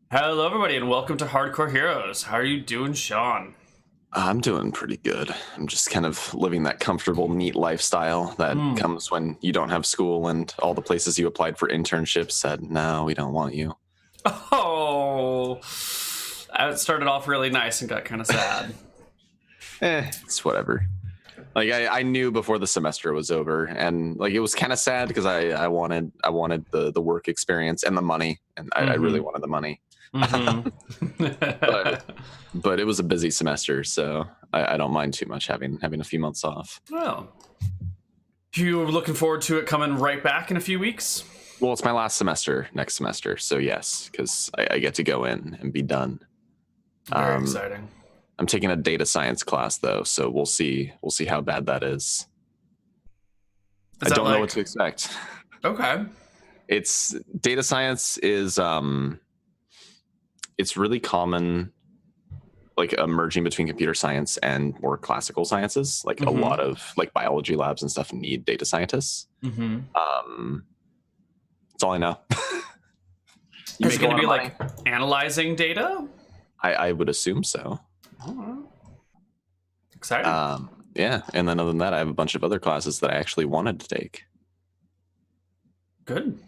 Hello, everybody, and welcome to Hardcore Heroes. How are you doing, Sean? I'm doing pretty good. I'm just kind of living that comfortable, neat lifestyle that comes when you don't have school and all the places you applied for internships said, no, we don't want you. Oh, it started off really nice and got kind of sad. It's whatever. Like I knew before the semester was over, and like it was kind of sad because I wanted the work experience and the money, and I really wanted the money. But it was a busy semester, so I don't mind too much having a few months off. Well, you were looking forward to it coming right back in a few weeks? Well, it's my last semester next semester, so yes, because I get to go in and be done. Very exciting. I'm taking a data science class though, so we'll see how bad that is. I don't know what to expect. Okay. It's data science is it's really common, like merging between computer science and more classical sciences. Like a lot of like biology labs and stuff need data scientists. That's all I know. Is it going to be like analyzing data? I would assume so. Oh, exciting. Yeah, and then other than that, I have a bunch of other classes that I actually wanted to take. Good.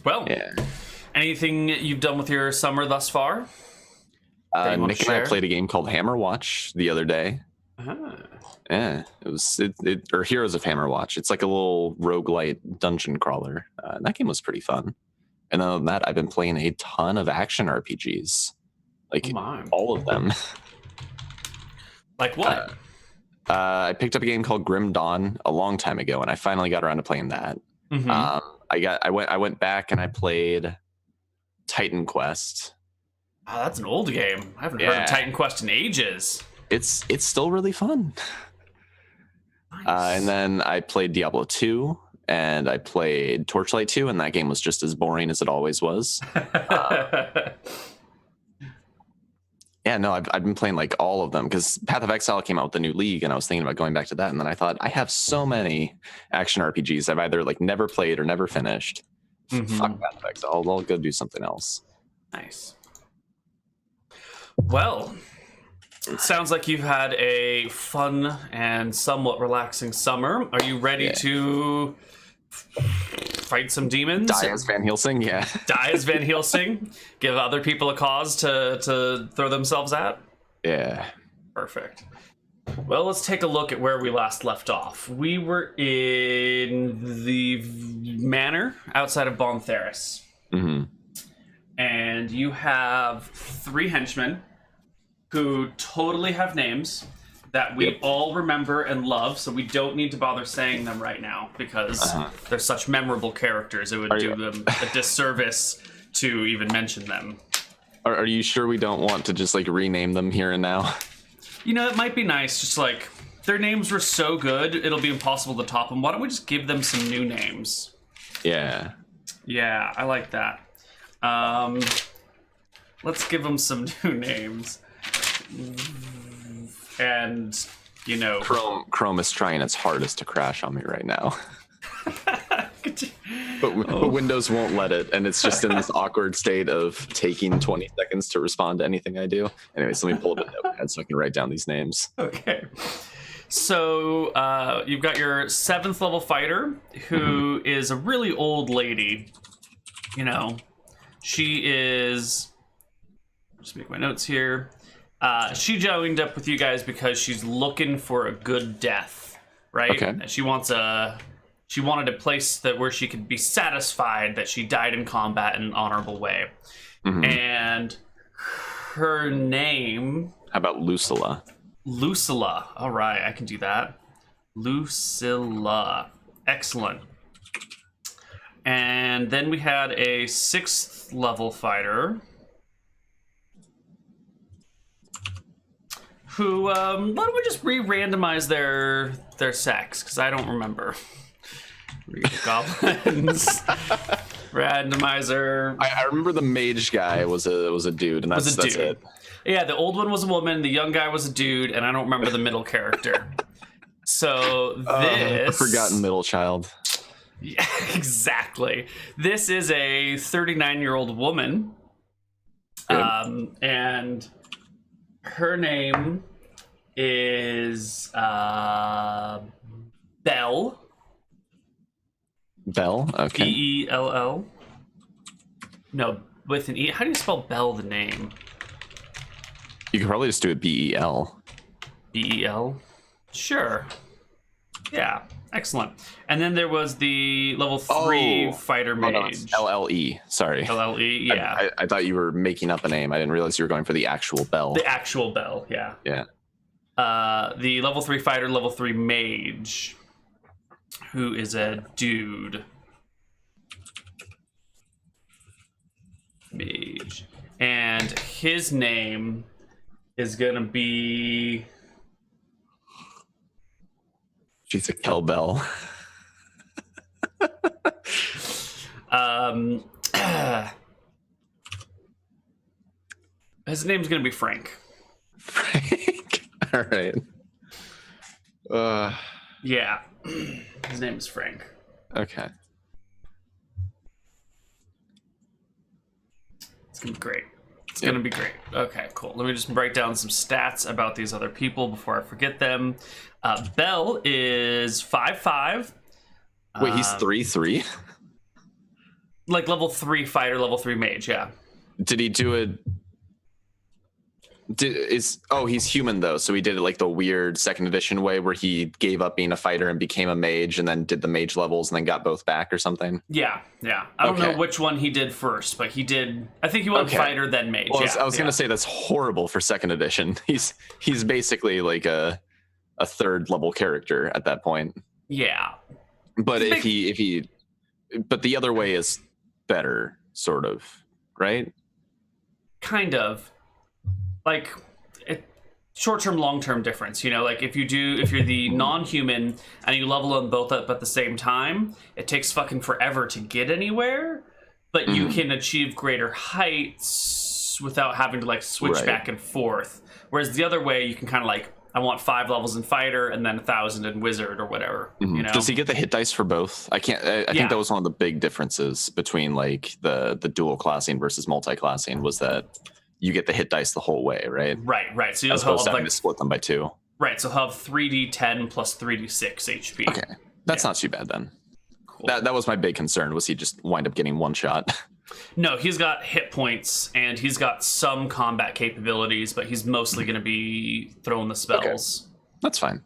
Well, yeah. Anything you've done with your summer thus far? Nick and I played a game called Hammer Watch the other day. Yeah, it was or Heroes of Hammer Watch. It's like a little roguelite dungeon crawler. That game was pretty fun. And other than that, I've been playing a ton of action RPGs, like all of them. Like what? I picked up a game called Grim Dawn a long time ago, and I finally got around to playing that. I went back and I played Titan Quest. Oh, that's an old game. I haven't heard of Titan Quest in ages. It's still really fun. Nice. And then I played Diablo 2, and I played Torchlight 2, and that game was just as boring as it always was. Yeah, no, I've been playing like all of them because Path of Exile came out with the new league, and I was thinking about going back to that. And then I thought, I have so many action RPGs I've either like never played or never finished. Fuck Path of Exile. I'll go do something else. Nice. Well, it sounds like you've had a fun and somewhat relaxing summer. Are you ready to fight some demons? Die as Van Helsing, yeah. Die as Van Helsing? Give other people a cause to throw themselves at? Yeah. Perfect. Well, let's take a look at where we last left off. We were in the manor outside of Bontheris. And you have 3 henchmen who totally have names that we all remember and love, so we don't need to bother saying them right now because they're such memorable characters. It would do them a disservice to even mention them. Are you sure we don't want to just like rename them here and now? You know, it might be nice, just like their names were so good, it'll be impossible to top them. Why don't we just give them some new names? Yeah. Yeah, I like that. Let's give them some new names. And, you know... Chrome is trying its hardest to crash on me right now. But Windows won't let it, and it's just in this awkward state of taking 20 seconds to respond to anything I do. Anyways, let me pull up a notepad so I can write down these names. Okay. So you've got your 7th level fighter, who is a really old lady. You know, she is... Just make my notes here. She joined up with you guys because she's looking for a good death, right? Okay. She wanted a place where she could be satisfied that she died in combat in an honorable way. And her name... How about Lucilla? Lucilla. All right, I can do that. Lucilla. Excellent. And then we had a 6th level fighter who, why don't we just re-randomize their sex? Because I don't remember. Goblins. Randomizer. I remember the mage guy was a dude, and that's it. Yeah, the old one was a woman, the young guy was a dude, and I don't remember the middle character. So this... forgotten middle child. Yeah, exactly. This is a 39-year-old woman And her name is Bell. Bell? Okay. Bell. No, with an E. How do you spell Bell, the name? You could probably just do it Bel. Bel? Sure. Yeah, excellent. And then there was the level 3 fighter mage. No, it's LLE. Sorry. LLE, yeah. I thought you were making up a name. I didn't realize you were going for the actual Bell. The actual Bell, yeah. Yeah. The level 3 fighter, level 3 mage, who is a dude. Mage. And his name is gonna be... She's a Kelbell. His name's gonna be Frank. Frank? All right. Yeah. His name is Frank. Okay. It's gonna be great. It's gonna be great. Okay, cool. Let me just break down some stats about these other people before I forget them. Bell is 5'5". Wait, he's 3'3"? Like level 3 fighter, level 3 mage, yeah. Did he do it? He's human though, so he did it like the weird second edition way where he gave up being a fighter and became a mage and then did the mage levels and then got both back or something? Yeah. I don't know which one he did first, but he did. I think he went fighter then mage. Well, I was gonna say that's horrible for second edition. He's basically like a third level character at that point. Yeah. But if he but the other way is better, sort of, right? Kind of. Like, short-term, long-term difference, you know? Like, if you're the non-human and you level them both up at the same time, it takes fucking forever to get anywhere, but you can achieve greater heights without having to, like, switch back and forth. Whereas the other way, you can kind of, like, I want 5 levels in fighter and then 1,000 in wizard or whatever, you know? Does he get the hit dice for both? I think that was one of the big differences between, like, the dual classing versus multi-classing was that you get the hit dice the whole way, right? Right. So you'll as opposed to having to split them by 2. Right, so he'll have 3d10 plus 3d6 HP. Okay, that's not too bad then. Cool. That was my big concern, was he just wind up getting one shot? No, he's got hit points, and he's got some combat capabilities, but he's mostly going to be throwing the spells. Okay. That's fine.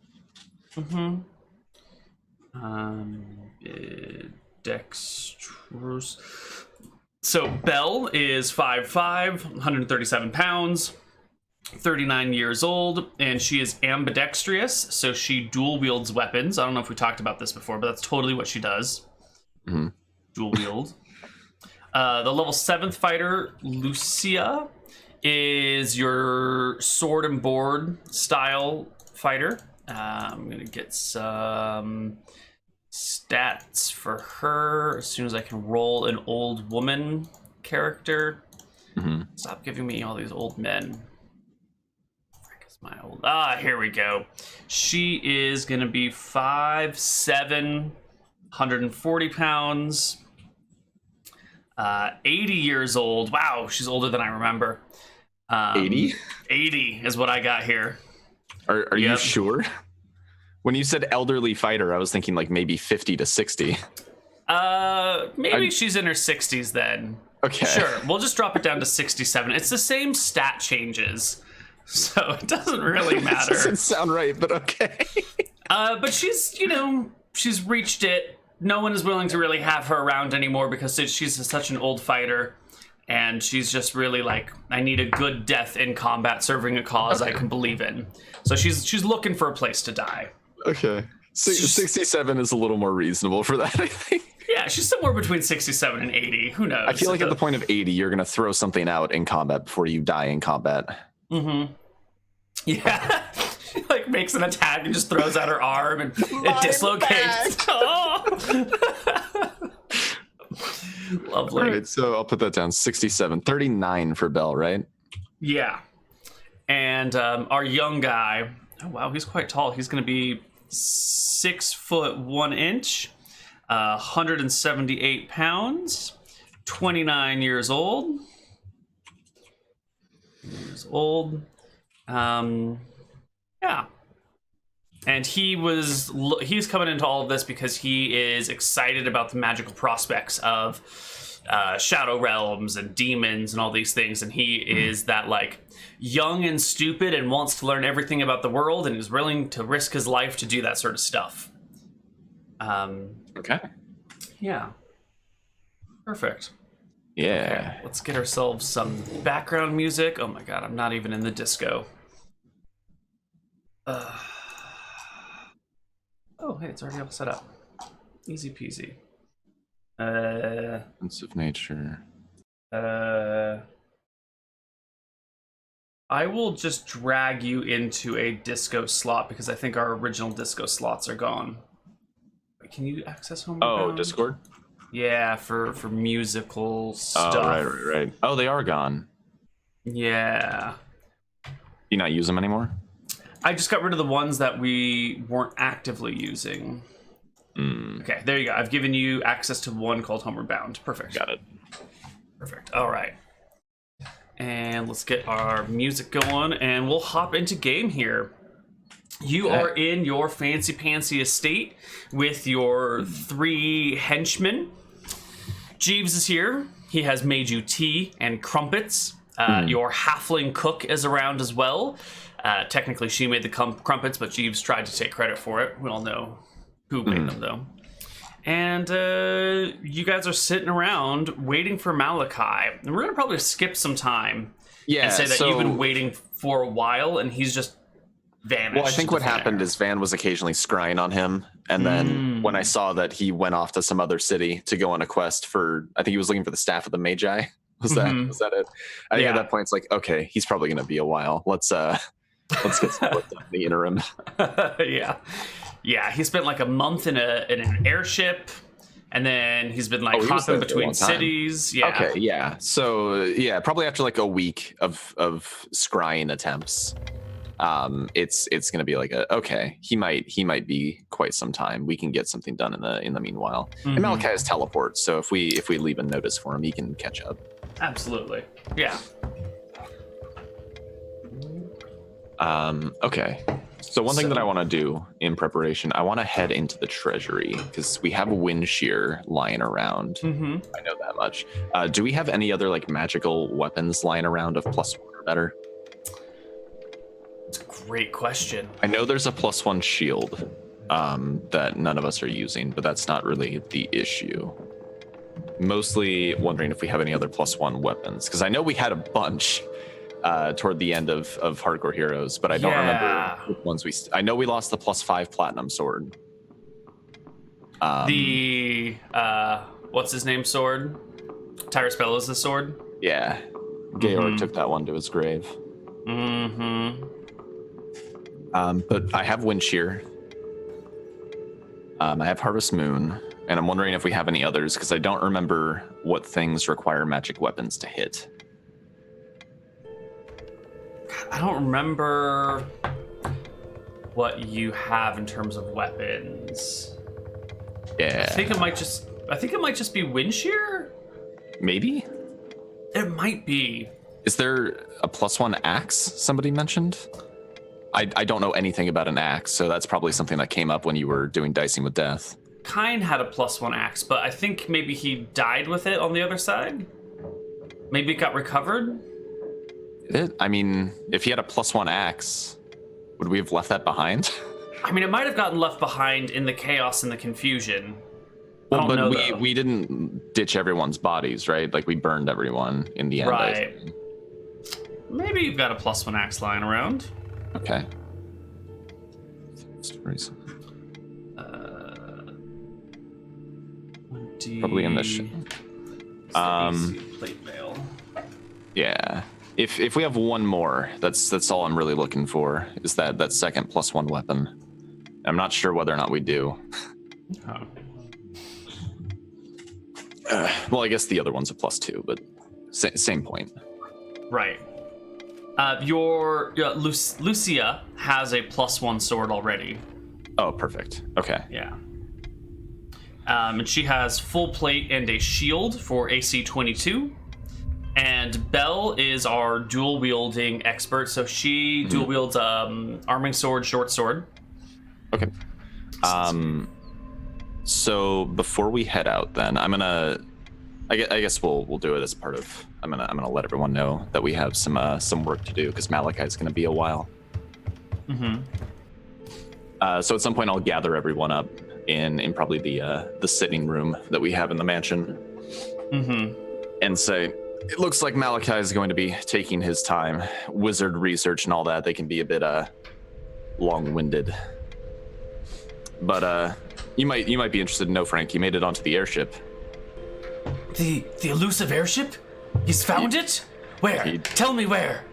Dexterous. So Bell is 5'5", 137 pounds, 39 years old, and she is ambidextrous, so she dual wields weapons. I don't know if we talked about this before, but that's totally what she does. Dual wield. The level 7th fighter, Lucia, is your sword and board style fighter. I'm going to get some stats for her as soon as I can roll an old woman character. Stop giving me all these old men. My old here we go. She is gonna be 5'7", 140 pounds, 80 years old. Wow, she's older than I remember. 80? 80 is what I got here. Are you sure? When you said elderly fighter, I was thinking like maybe 50 to 60. Maybe she's in her 60s then. Okay. Sure, we'll just drop it down to 67. It's the same stat changes, so it doesn't really matter. Doesn't sound right, but okay. But she's reached it. No one is willing to really have her around anymore because she's such an old fighter. And she's just really like, I need a good death in combat serving a cause I can believe in. So she's looking for a place to die. Okay. 67 is a little more reasonable for that, I think. Yeah, she's somewhere between 67 and 80. Who knows? I feel like at the point of 80, you're going to throw something out in combat before you die in combat. Yeah. She like makes an attack and just throws out her arm and it dislocates. Lovely. All right, so I'll put that down. 67. 39 for Bell, right? Yeah. And our young guy, oh wow, he's quite tall. He's going to be 6 foot 1 inch, 178 pounds, 29 years old. He's old. Yeah. And he's coming into all of this because he is excited about the magical prospects of shadow realms and demons and all these things. And he is that like young and stupid and wants to learn everything about the world and is willing to risk his life to do that sort of stuff. Okay. Yeah. Perfect. Yeah. Okay, let's get ourselves some background music. Oh my god, I'm not even in the disco. Oh, hey, it's already all set up. Easy peasy. Sense of nature. I will just drag you into a disco slot because I think our original disco slots are gone. Wait, can you access home? Oh, Discord? Yeah, for musical stuff. Oh, right. Oh, they are gone. Yeah. You not use them anymore? I just got rid of the ones that we weren't actively using. Okay, there you go. I've given you access to one called Homeward Bound. Perfect. Got it. Perfect. All right. And let's get our music going, and we'll hop into game here. You are in your fancy-pantsy estate with your 3 henchmen. Jeeves is here. He has made you tea and crumpets. Your halfling cook is around as well. Technically, she made the crumpets, but Jeeves tried to take credit for it. We all know who made them, though. And you guys are sitting around waiting for Malachi. And we're going to probably skip some time and say that you've been waiting for a while, and he's just vanished. Well, I think what happened is Van was occasionally scrying on him. And then when I saw that he went off to some other city to go on a quest for, I think he was looking for the staff of the Magi. Was that it? I think at that point, it's like, okay, he's probably going to be a while. Let's get some work done in the interim. Yeah, he spent like a month in an airship, and then he's been like hopping between cities. Yeah. Okay, yeah. So yeah, probably after like a week of scrying attempts, it's gonna be like okay, he might be quite some time. We can get something done in the meanwhile. And Malachi has teleport, so if we leave a notice for him, he can catch up. Absolutely. Yeah. Okay. So one thing that I want to do in preparation, I want to head into the treasury because we have a wind shear lying around. I know that much. Do we have any other like magical weapons lying around of +1 or better? It's a great question. I know there's a +1 shield that none of us are using, but that's not really the issue. Mostly wondering if we have any other +1 weapons because I know we had a bunch toward the end of Hardcore Heroes, but I don't remember which ones I know we lost the +5 platinum sword. The what's his name sword? Tyrus Bellows' sword? Yeah. Georg took that one to his grave. But I have Wind Shear. I have Harvest Moon, and I'm wondering if we have any others because I don't remember what things require magic weapons to hit. I don't remember what you have in terms of weapons. Yeah. I think it might just be Wind Shear? Maybe? It might be. Is there a +1 axe somebody mentioned? I don't know anything about an axe, so that's probably something that came up when you were doing Dicing with Death. Kine had a +1 axe, but I think maybe he died with it on the other side. Maybe it got recovered. I mean, if he had a +1 axe, would we have left that behind? I mean, it might have gotten left behind in the chaos and the confusion. Well, but we didn't ditch everyone's bodies, right? Like we burned everyone in the end. Right. Maybe you've got a +1 axe lying around. Okay. Probably in this. Plate mail. Yeah. If we have one more, that's all I'm really looking for is that second +1 weapon. I'm not sure whether or not we do. Well, I guess the other one's a +2, but same point. Right. Lucia has a +1 sword already. Oh, perfect. Okay. Yeah. And she has full plate and a shield for AC 22. And Belle is our dual wielding expert, so she dual wields arming sword, short sword. Okay. So before we head out, then I guess we'll do it as part of. I'm gonna let everyone know that we have some work to do because Malachi's gonna be a while. So at some point I'll gather everyone up in probably the sitting room that we have in the mansion, and say, it looks like Malachi is going to be taking his time. Wizard research and all that, they can be a bit long-winded. But you might be interested to know, Frank, he made it onto the airship. The elusive airship? He's found it? Where? Tell me where.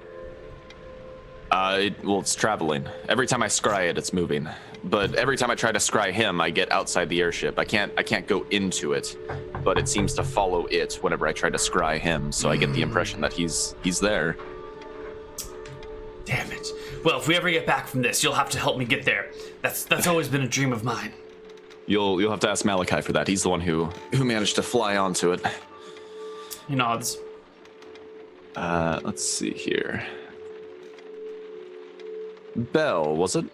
It's traveling. Every time I scry it, it's moving. But every time I try to scry him, I get outside the airship. I can't go into it, but it seems to follow it whenever I try to scry him. So I get the impression that he's there. Damn it. Well, if we ever get back from this, you'll have to help me get there. That's always been a dream of mine. You'll have to ask Malachi for that. He's the one who managed to fly onto it. He nods. Let's see here. Belle, was it?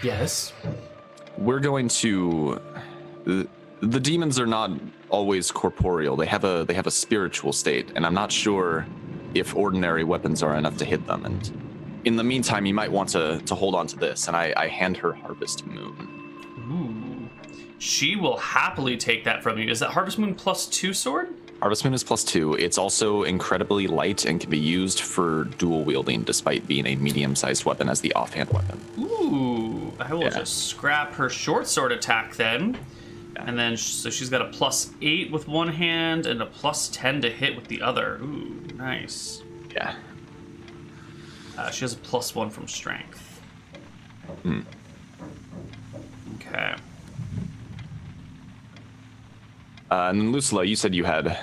Yes. We're going to. The demons are not always corporeal. They have a spiritual state, and I'm not sure if ordinary weapons are enough to hit them. And in the meantime, you might want to hold on to this. And I hand her Harvest Moon. Ooh. She will happily take that from you. Is that Harvest Moon +2 sword? Harvest Moon is +2. It's also incredibly light and can be used for dual wielding, despite being a medium-sized weapon as the offhand weapon. Ooh, I will just scrap her short sword attack then. And then, so she's got a +8 with one hand and a +10 to hit with the other. Ooh, nice. Yeah. She has a +1 from strength. Okay. And then Lucilla, you said you had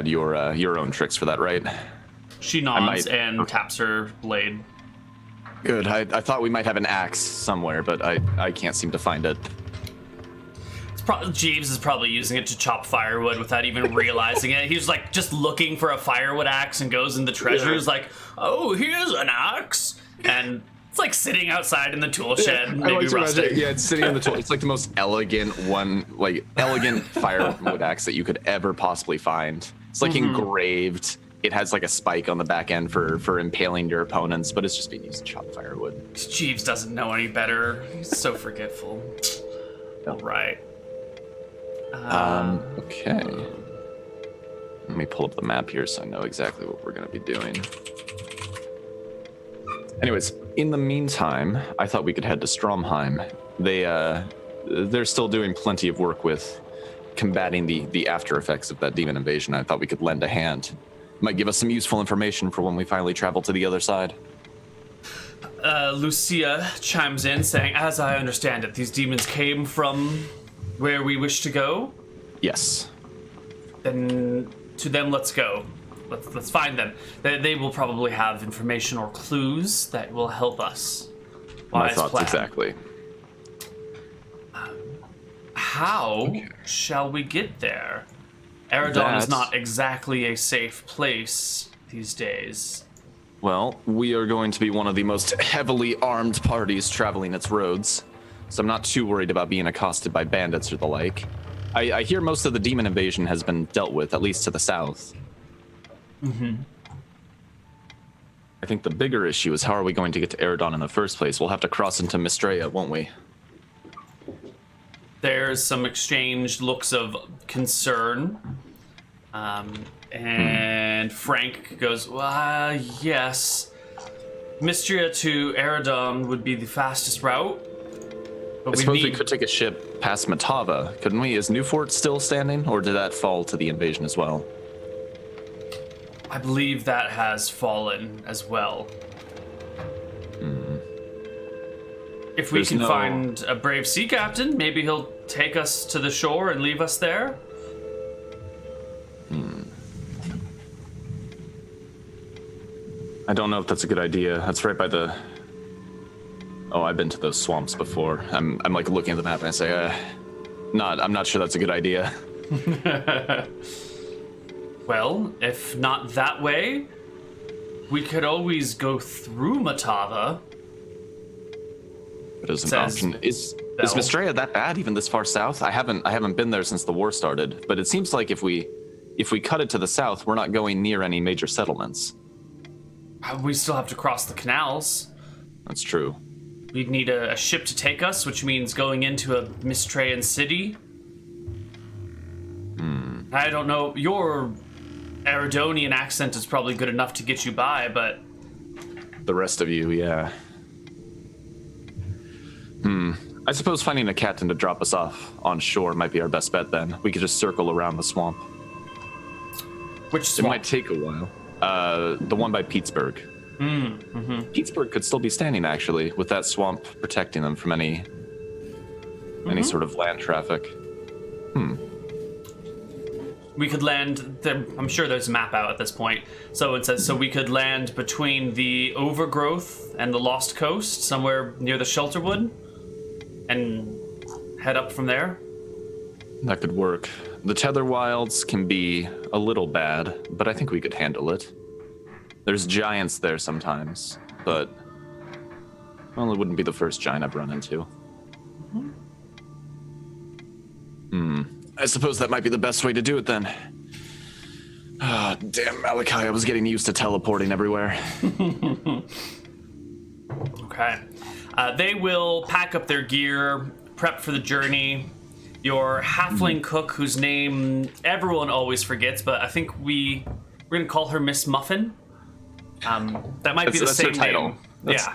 your own tricks for that, right? She nods and taps her blade. Good. I thought we might have an axe somewhere, but I can't seem to find it. Jeeves is probably using it to chop firewood without even realizing it. He's like just looking for a firewood axe and goes in the treasures like, oh, here's an axe. And it's like sitting outside in the tool shed, maybe rusting. Yeah, it's sitting in the tool. It's like the most elegant firewood axe that you could ever possibly find. It's like engraved. It has like a spike on the back end for impaling your opponents, but it's just being used to chop firewood. Jeeves doesn't know any better. He's so forgetful. All right. Okay. Let me pull up the map here so I know exactly what we're going to be doing. Anyways, in the meantime, I thought we could head to Stromheim. They're still doing plenty of work with combating the after effects of that demon invasion. I thought we could lend a hand. Might give us some useful information for when we finally travel to the other side. Lucia chimes in saying, as I understand it, these demons came from where we wish to go? Yes. Then to them, let's go. Let's find them. They will probably have information or clues that will help us. My thoughts exactly. How shall we get there? Eridon is not exactly a safe place these days. Well, we are going to be one of the most heavily armed parties traveling its roads, so I'm not too worried about being accosted by bandits or the like. I hear most of the demon invasion has been dealt with, at least to the south. I think the bigger issue is how are we going to get to Eridon in the first place? We'll have to cross into Mistrea, won't we? There's some exchanged looks of concern. And Frank goes, yes. Mistrea to Eridon would be the fastest route. I suppose we could take a ship past Matava, couldn't we? Is Newfort still standing, or did that fall to the invasion as well? I believe that has fallen as well. If we can find a brave sea captain, maybe he'll take us to the shore and leave us there. I don't know if that's a good idea. That's right by the... Oh, I've been to those swamps before. I'm like looking at the map and I say, I'm not sure that's a good idea. Well, if not that way, we could always go through Matava. But as an option, is Mistrea that bad even this far south? I haven't been there since the war started, but it seems like if we cut it to the south, we're not going near any major settlements. We still have to cross the canals. That's true. We'd need a ship to take us, which means going into a Mistrean city. I don't know. Your Eridonian accent is probably good enough to get you by, but... The rest of you, yeah. I suppose finding a captain to drop us off on shore might be our best bet then. We could just circle around the swamp. Which swamp? It might take a while. The one by Pittsburgh. Pittsburgh could still be standing, actually, with that swamp protecting them from any sort of land traffic. We could land, I'm sure there's a map out at this point. So it says, so we could land between the Overgrowth and the Lost Coast, somewhere near the Shelterwood, and head up from there. That could work. The Tether Wilds can be a little bad, but I think we could handle it. There's giants there sometimes, but, well, it wouldn't be the first giant I've run into. I suppose that might be the best way to do it then. Ah, damn Malachi, I was getting used to teleporting everywhere. Okay. They will pack up their gear, prep for the journey. Your halfling cook, whose name everyone always forgets, but I think we're going to call her Miss Muffin. That might be the same name. Yeah.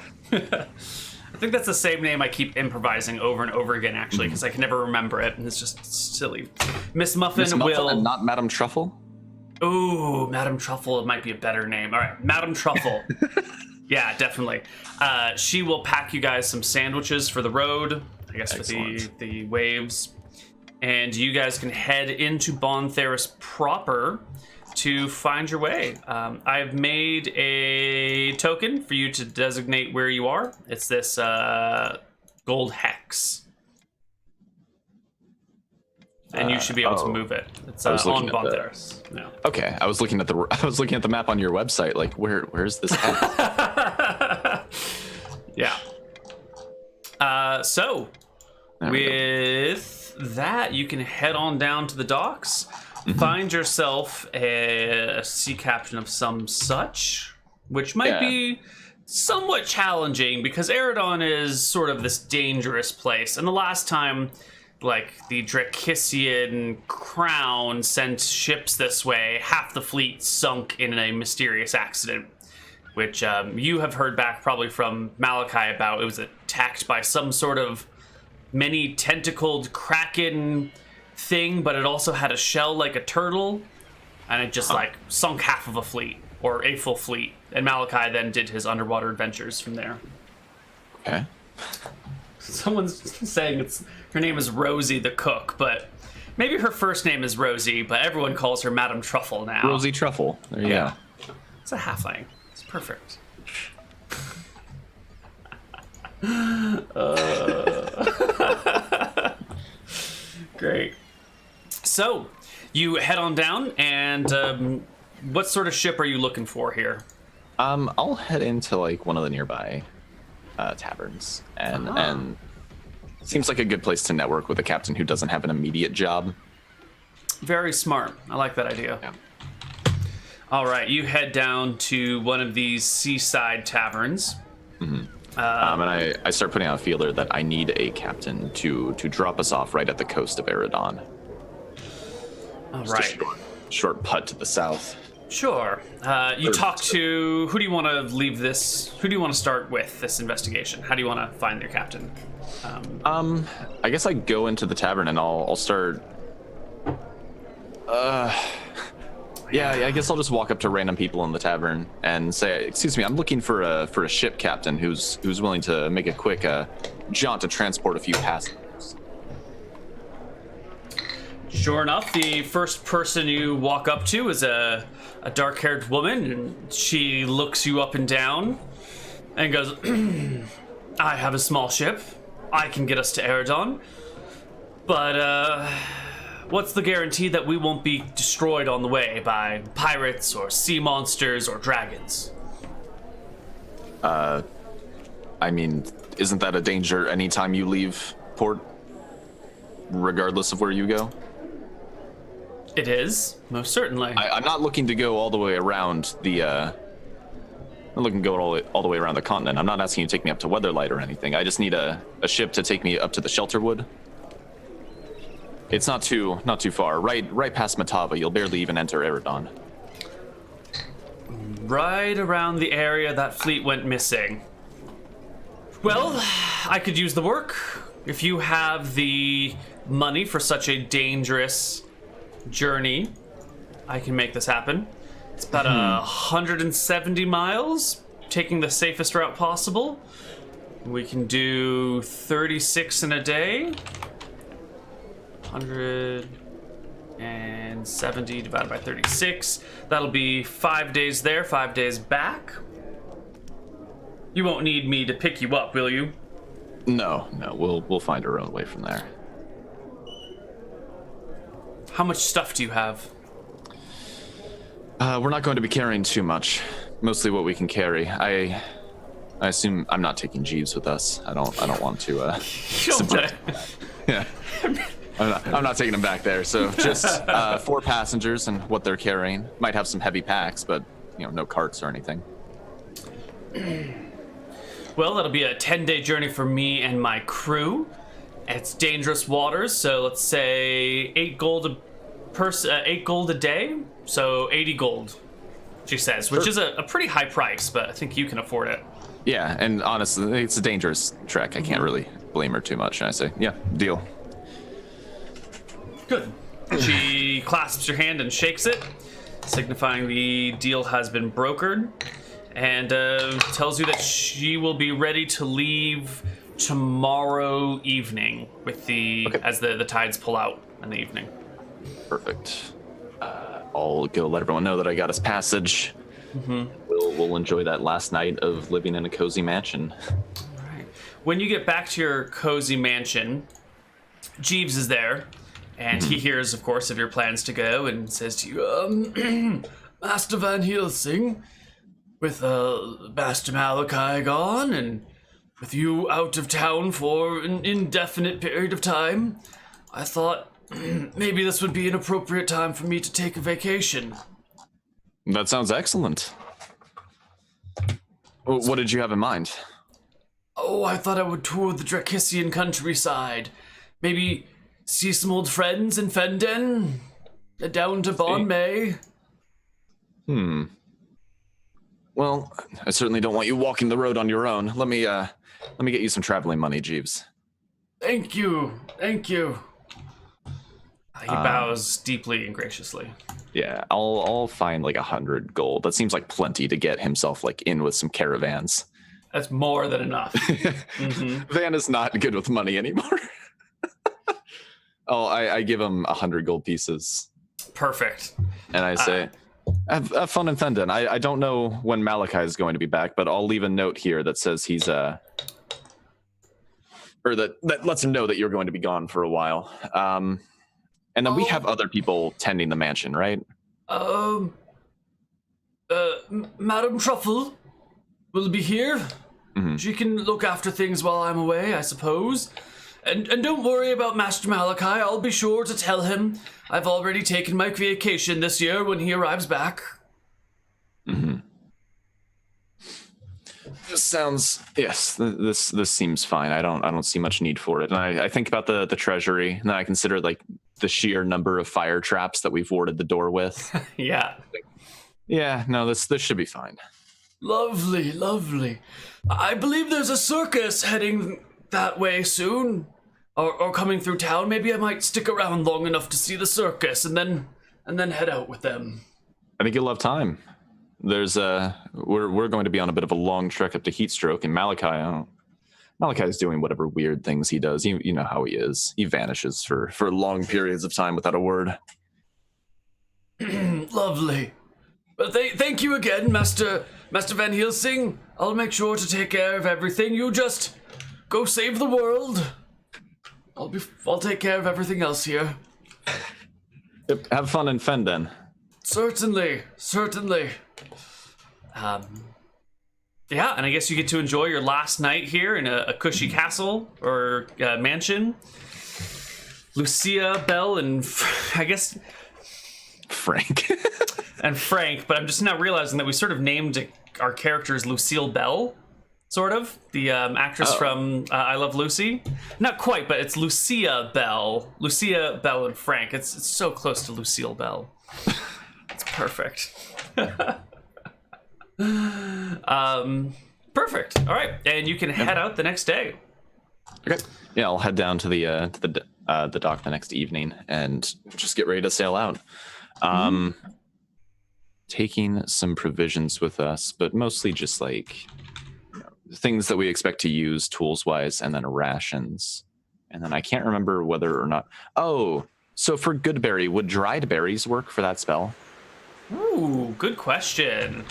I think that's the same name I keep improvising over and over again, actually, because I can never remember it, and it's just silly. Miss Muffin will... and not Madame Truffle? Ooh, Madame Truffle might be a better name. All right, Madame Truffle. Yeah, definitely. She will pack you guys some sandwiches for the road, I guess. Excellent. For the waves. And you guys can head into Bontheris proper to find your way. I've made a token for you to designate where you are. It's this gold hex. And you should be able to move it. It's on Bontheris. Yeah. Okay, I was looking at the map on your website. Like, where's this hex? Yeah. So with that, you can head on down to the docks. Find yourself a sea captain of some such, which might be somewhat challenging because Eridon is sort of this dangerous place. And the last time, like, the Drakissian crown sent ships this way, half the fleet sunk in a mysterious accident, which you have heard back probably from Malachi about. It was attacked by some sort of many tentacled kraken thing, but it also had a shell like a turtle, and it just like sunk half of a fleet, or a full fleet. And Malachi then did his underwater adventures from there. Okay. Someone's saying her name is Rosie the cook, but maybe her first name is Rosie, but everyone calls her Madame Truffle now. Rosie Truffle. There you go. It's a halfling. It's perfect. Great. So, you head on down, and what sort of ship are you looking for here? I'll head into like one of the nearby taverns, and it seems like a good place to network with a captain who doesn't have an immediate job. Very smart. I like that idea. Yeah. All right, you head down to one of these seaside taverns. And I start putting out a feeler that I need a captain to drop us off right at the coast of Eridon. All Just right. A short putt to the south. Sure. You talk to... Who do you want to leave this... Who do you want to start with this investigation? How do you want to find their captain? I guess I go into the tavern and I'll start... Yeah, I guess I'll just walk up to random people in the tavern and say, "Excuse me, I'm looking for a ship captain who's willing to make a quick jaunt to transport a few passengers." Sure enough, the first person you walk up to is a dark-haired woman, and she looks you up and down and goes, "I have a small ship. I can get us to Eridon, but what's the guarantee that we won't be destroyed on the way by pirates or sea monsters or dragons? I mean, isn't that a danger anytime you leave port, regardless of where you go? It is, most certainly. I'm not looking to go all the way around the, I'm looking to go all the way around the continent. I'm not asking you to take me up to Weatherlight or anything. I just need a ship to take me up to the Shelterwood. It's not too far. Right past Matava, you'll barely even enter Eridon. Right around the area that fleet went missing. Well, I could use the work. If you have the money for such a dangerous journey, I can make this happen. It's about 170 miles, taking the safest route possible. We can do 36 in a day. 170 divided by 36. That'll be 5 days there, 5 days back. You won't need me to pick you up, will you? No, we'll find our own way from there. How much stuff do you have? We're not going to be carrying too much. Mostly what we can carry. I assume I'm not taking Jeeves with us. I don't want to. Yeah. I'm not taking him back there. So just 4 passengers and what they're carrying. Might have some heavy packs, but no carts or anything. Well, that'll be a 10-day journey for me and my crew. It's dangerous waters, so let's say 8 gold a day, so 80 gold, she says, which is a pretty high price, but I think you can afford it. Yeah, and honestly, it's a dangerous trek. I can't really blame her too much. And I say, yeah, deal. Good. She clasps your hand and shakes it, signifying the deal has been brokered, and tells you that she will be ready to leave tomorrow evening with as the tides pull out in the evening. Perfect. I'll go let everyone know that I got us passage. We'll enjoy that last night of living in a cozy mansion. All right. When you get back to your cozy mansion, Jeeves is there, and he hears, of course, of your plans to go, and says to you, Master Van Helsing, with Master Malachi gone, and with you out of town for an indefinite period of time, I thought maybe this would be an appropriate time for me to take a vacation. That sounds excellent. What did you have in mind? Oh, I thought I would tour the Drakissian countryside. Maybe see some old friends in Fenden. Down to Bon May. Well, I certainly don't want you walking the road on your own. Let me get you some traveling money, Jeeves. Thank you. He bows deeply and graciously. Yeah, I'll find like 100 gold. That seems like plenty to get himself in with some caravans. That's more than enough. Van is not good with money anymore. I give him 100 gold pieces. Perfect. And I say, have fun in Fenden. I don't know when Malachi is going to be back, but I'll leave a note here that says he's or that lets him know that you're going to be gone for a while. And then we have other people tending the mansion, right? Madam Truffle will be here. She can look after things while I'm away, I suppose. And don't worry about Master Malachi. I'll be sure to tell him I've already taken my vacation this year when he arrives back. This sounds This seems fine. I don't see much need for it. And I think about the treasury, and then I consider the sheer number of fire traps that we've warded the door with. Yeah. Yeah. No, this should be fine. Lovely. I believe there's a circus heading that way soon, or coming through town. Maybe I might stick around long enough to see the circus and then head out with them. I think you'll have time. There's we're going to be on a bit of a long trek up to Heatstroke, and Malachi's doing whatever weird things he does. You know how he is. He vanishes for long periods of time without a word. Lovely. But thank you again, Master Van Helsing. I'll make sure to take care of everything. You just go save the world. I'll take care of everything else here. Yep. Have fun in Fen then. Certainly. Yeah, and I guess you get to enjoy your last night here in a cushy castle or mansion. Lucia, Belle, and I guess Frank. and Frank, but I'm just now realizing that we sort of named our characters Lucille Bell, sort of, the actress from I Love Lucy. Not quite, but it's Lucia, Bell, and Frank. It's so close to Lucille Bell. It's perfect. Perfect. All right, and you can head out the next day. Okay. Yeah, I'll head down to the dock the next evening and just get ready to sail out. Taking some provisions with us, but mostly just like things that we expect to use tools wise, and then rations. And then I can't remember whether or not. Oh, so for Goodberry, would dried berries work for that spell? Ooh, good question.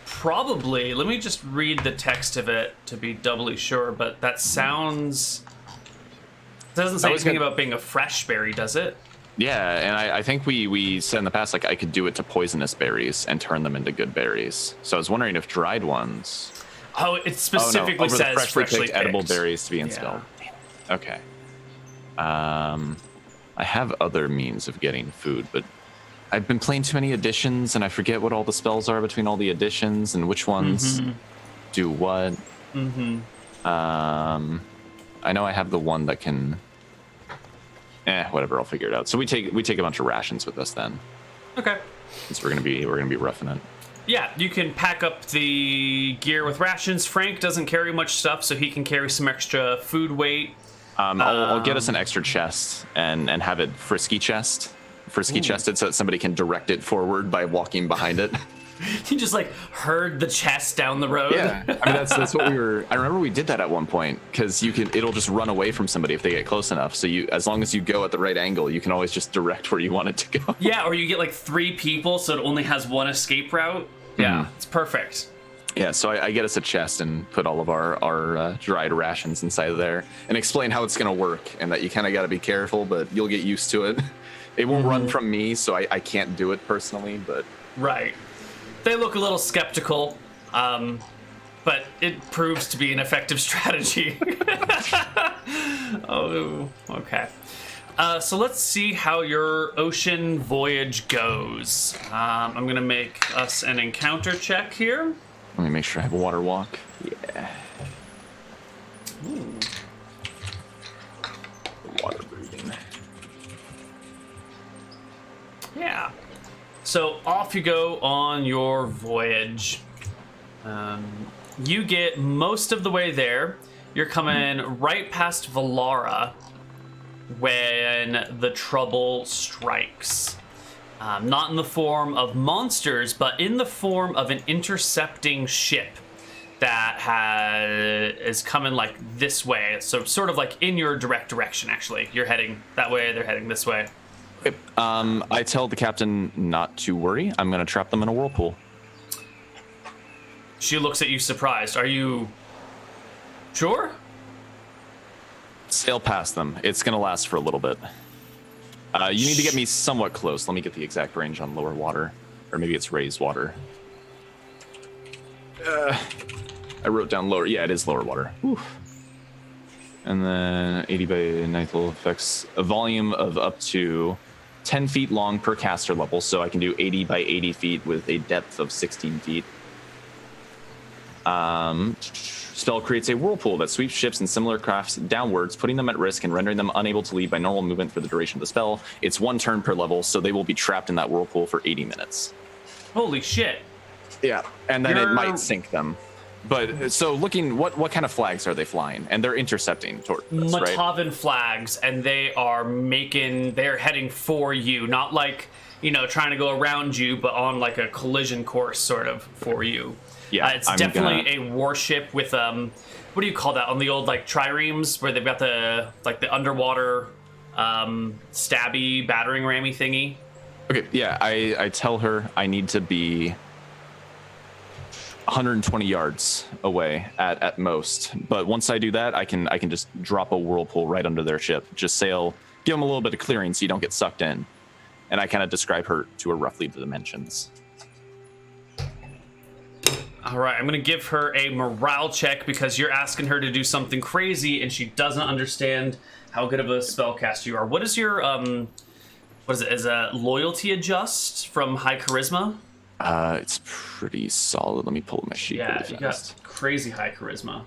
Probably. Let me just read the text of it to be doubly sure, but that sounds... It doesn't say anything about being a fresh berry, does it? Yeah, and I think we said in the past, like, I could do it to poisonous berries and turn them into good berries. So I was wondering if dried ones... Oh, it specifically says freshly picked edible berries to be instilled. Yeah. Okay. I have other means of getting food, but I've been playing too many editions, and I forget what all the spells are between all the editions and which ones do what. I know I have the one that can. Whatever. I'll figure it out. So we take a bunch of rations with us then. Okay. Since we're gonna be roughing it. Yeah, you can pack up the gear with rations. Frank doesn't carry much stuff, so he can carry some extra food weight. I'll get us an extra chest and have it frisky chested so that somebody can direct it forward by walking behind it. You just like herd the chest down the road. Yeah, I mean that's what we were. I remember we did that at one point because it'll just run away from somebody if they get close enough. So as long as you go at the right angle, you can always just direct where you want it to go. Yeah, or you get like 3 people, so it only has one escape route. Yeah, it's perfect. Yeah, so I get us a chest and put all of our dried rations inside of there and explain how it's going to work and that you kind of got to be careful, but you'll get used to it. It won't run from me, so I can't do it personally, but... Right. They look a little skeptical, but it proves to be an effective strategy. Oh, okay. So let's see how your ocean voyage goes. I'm going to make us an encounter check here. Let me make sure I have a water walk. Yeah. Ooh. Water breathing. Yeah. So off you go on your voyage. You get most of the way there. You're coming right past Valara when the trouble strikes. Not in the form of monsters, but in the form of an intercepting ship that is coming like this way. So sort of like in your direct direction, actually. You're heading that way, they're heading this way. Okay. I tell the captain not to worry. I'm going to trap them in a whirlpool. She looks at you surprised. Are you sure? Sail past them. It's going to last for a little bit. You need to get me somewhat close. Let me get the exact range on lower water. Or maybe it's raised water. I wrote down lower. Yeah, it is lower water. Whew. And then 80 by 9th affects a volume of up to 10 feet long per caster level. So I can do 80 by 80 feet with a depth of 16 feet. Spell creates a whirlpool that sweeps ships and similar crafts downwards, putting them at risk and rendering them unable to leave by normal movement for the duration of the spell. It's 1 turn per level, so they will be trapped in that whirlpool for 80 minutes. Holy shit. Yeah, and then it might sink them. But so looking, what kind of flags are they flying? And they're intercepting towards us, right? Matavan flags, and they're heading for you, not like, trying to go around you, but on like a collision course sort of for you. Yeah, it's definitely a warship with what do you call that on the old like triremes where they've got the underwater stabby battering rammy thingy. Okay, yeah, I tell her I need to be 120 yards away at most. But once I do that, I can just drop a whirlpool right under their ship. Just sail give them a little bit of clearing so you don't get sucked in. And I kind of describe her to her roughly the dimensions. All right, I'm going to give her a morale check because you're asking her to do something crazy and she doesn't understand how good of a spellcaster you are. What is your, what is it? Is a loyalty adjust from high charisma? It's pretty solid. Let me pull my sheet. Yeah, really you got crazy high charisma.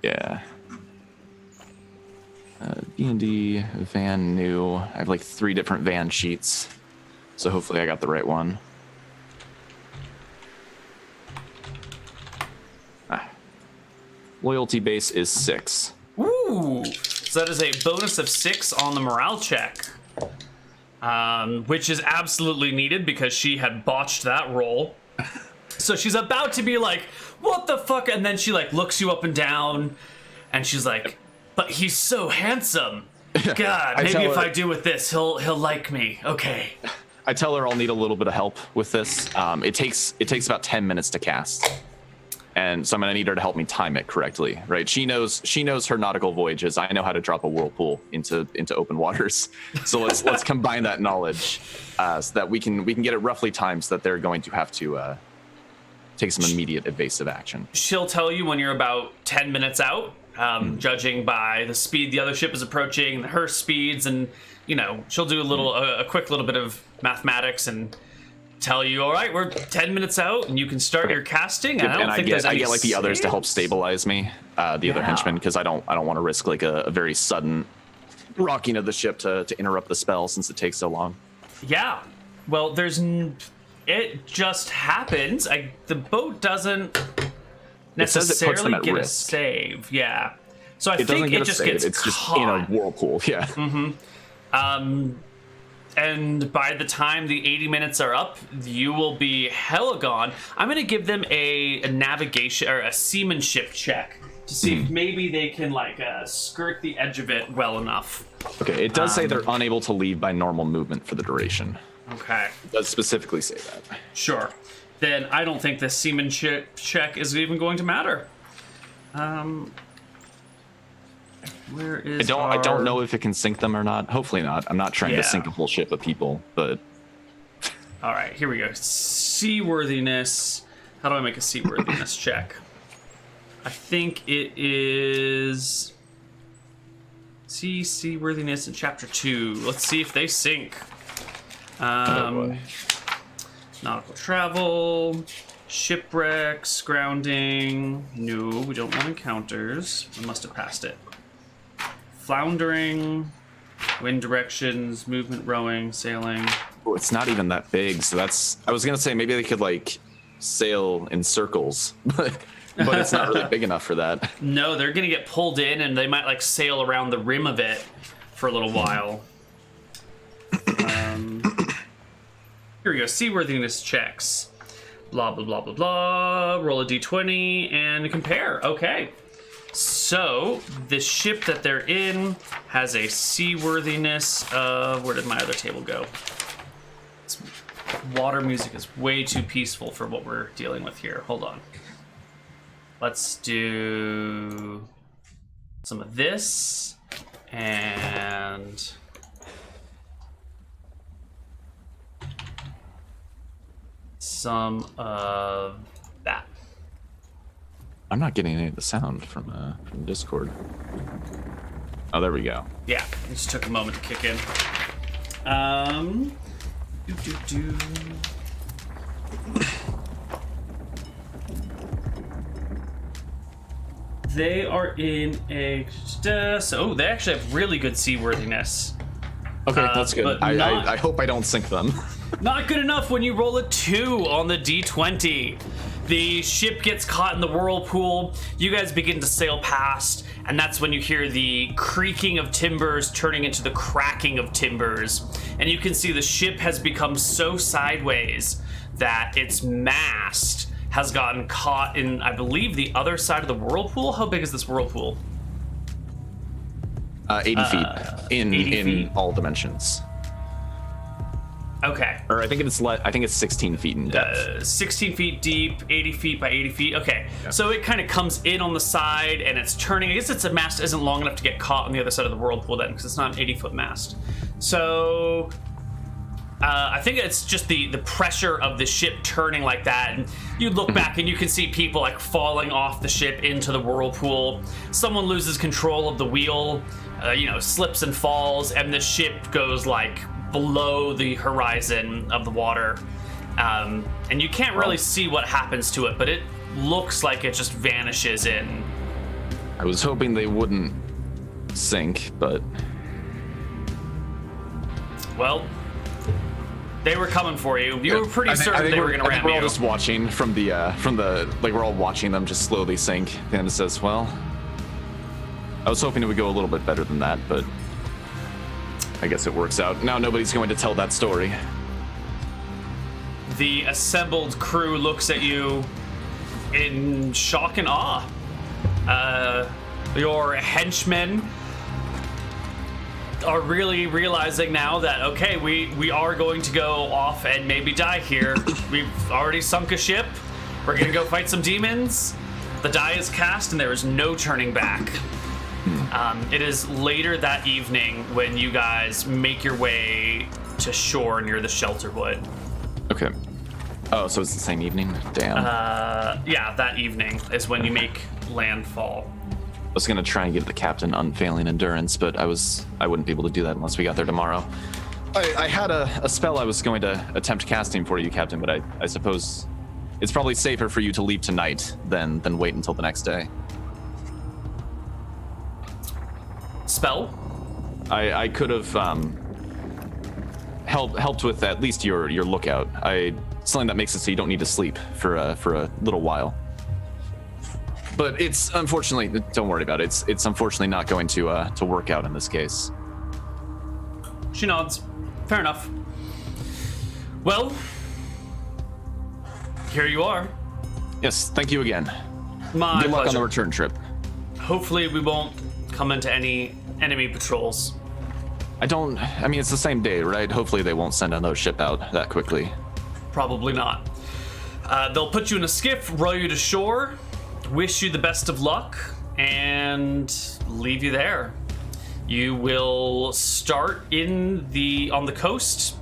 Yeah. D&D, Van, new. I have like 3 different Van sheets. So hopefully I got the right one. Loyalty base is 6. Ooh, so that is a bonus of 6 on the morale check, which is absolutely needed because she had botched that roll. So she's about to be like, "What the fuck?" And then she like looks you up and down, and she's like, "But he's so handsome. God, maybe if I do with this, he'll like me." Okay. I tell her I'll need a little bit of help with this. It takes about 10 minutes to cast. And so I'm gonna need her to help me time it correctly, right? She knows her nautical voyages. I know how to drop a whirlpool into open waters. So let's combine that knowledge so that we can get it roughly timed so that they're going to have to take some immediate evasive action. She'll tell you when you're about 10 minutes out, judging by the speed the other ship is approaching, her speeds, and she'll do a quick little bit of mathematics and tell you, all right, we're 10 minutes out and you can start your casting. And I get like the others to help stabilize me, the other henchmen, because I don't want to risk like a very sudden rocking of the ship to interrupt the spell since it takes so long. Yeah, well, it just happens. The boat doesn't necessarily get a save. Yeah, so I think it just gets it's caught. Just in a whirlpool. Yeah. Mm-hmm. And by the time the 80 minutes are up, you will be hella gone. I'm going to give them a navigation or a seamanship check to see if maybe they can skirt the edge of it well enough. Okay, it does say they're unable to leave by normal movement for the duration. Okay. It does specifically say that. Sure. Then I don't think the seamanship check is even going to matter. Where is I don't know if it can sink them or not. Hopefully not. I'm not trying to sink a whole ship of people, but... All right, here we go. Seaworthiness. How do I make a seaworthiness check? I think it is... Seaworthiness in Chapter 2. Let's see if they sink. Nautical travel, shipwrecks, grounding. No, we don't want encounters. We must have passed it. Floundering, wind directions, movement, rowing, sailing. Oh, it's not even that big, so that's... I was gonna say maybe they could sail in circles, but it's not really big enough for that. No, they're gonna get pulled in, and they might sail around the rim of it for a little while. Here we go. Seaworthiness checks. Blah blah blah blah blah. Roll a d20 and compare. Okay. So, the ship that they're in has a seaworthiness of... Where did my other table go? Water music is way too peaceful for what we're dealing with here. Hold on. Let's do some of this and... some of that. I'm not getting any of the sound from Discord. Oh, there we go. Yeah, it just took a moment to kick in. They are in a... So, they actually have really good seaworthiness. Okay, that's good. I hope I don't sink them. Not good enough when you roll a 2 on the d20. The ship gets caught in the whirlpool. You guys begin to sail past, and that's when you hear the creaking of timbers turning into the cracking of timbers. And you can see the ship has become so sideways that its mast has gotten caught in, I believe, the other side of the whirlpool. How big is this whirlpool? 80 feet 80 feet? in all dimensions. Okay. Or I think it's 16 feet in depth. 16 feet deep, 80 feet by 80 feet. Okay. Yeah. So it kind of comes in on the side and it's turning. I guess its mast isn't long enough to get caught on the other side of the whirlpool then, because it's not an 80-foot mast. So I think it's just the pressure of the ship turning like that, and you look back and you can see people like falling off the ship into the whirlpool. Someone loses control of the wheel, slips and falls, and the ship goes like below the horizon of the water. And you can't really see what happens to it, but it looks like it just vanishes in. I was hoping they wouldn't sink, but... Well, they were coming for you. You were pretty certain they were going to ram you. We're all just watching from the like we're all watching them just slowly sink. And it says, well, I was hoping it would go a little bit better than that, but I guess it works out. Now nobody's going to tell that story. The assembled crew looks at you in shock and awe. Your henchmen are really realizing now that, okay, we are going to go off and maybe die here. We've already sunk a ship. We're gonna go fight some demons. The die is cast and there is no turning back. It is later that evening when you guys make your way to shore near the Shelterwood. Okay. Oh, so it's the same evening? Damn. Yeah, that evening is when you make landfall. I was gonna try and give the captain unfailing endurance, but I wouldn't be able to do that unless we got there tomorrow. I had a spell I was going to attempt casting for you, Captain, but I suppose it's probably safer for you to leave tonight than wait until the next day. Spell? I could have helped with at least your lookout. Something that makes it so you don't need to sleep for a little while. But it's unfortunately, don't worry about it. It's unfortunately not going to work out in this case. She nods. Fair enough. Well, here you are. Yes, thank you again. My Good luck pleasure. on the return trip. Hopefully we won't come into any enemy patrols. I mean, it's the same day, right? Hopefully they won't send another ship out that quickly. Probably not. They'll put you in a skiff, row you to shore, wish you the best of luck, and leave you there. You will start on the coast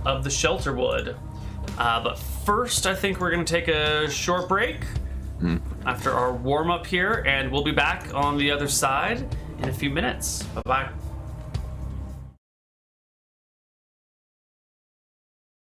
of the Shelterwood. But first, I think we're going to take a short break after our warm-up here, and we'll be back on the other side in a few minutes. Bye-bye.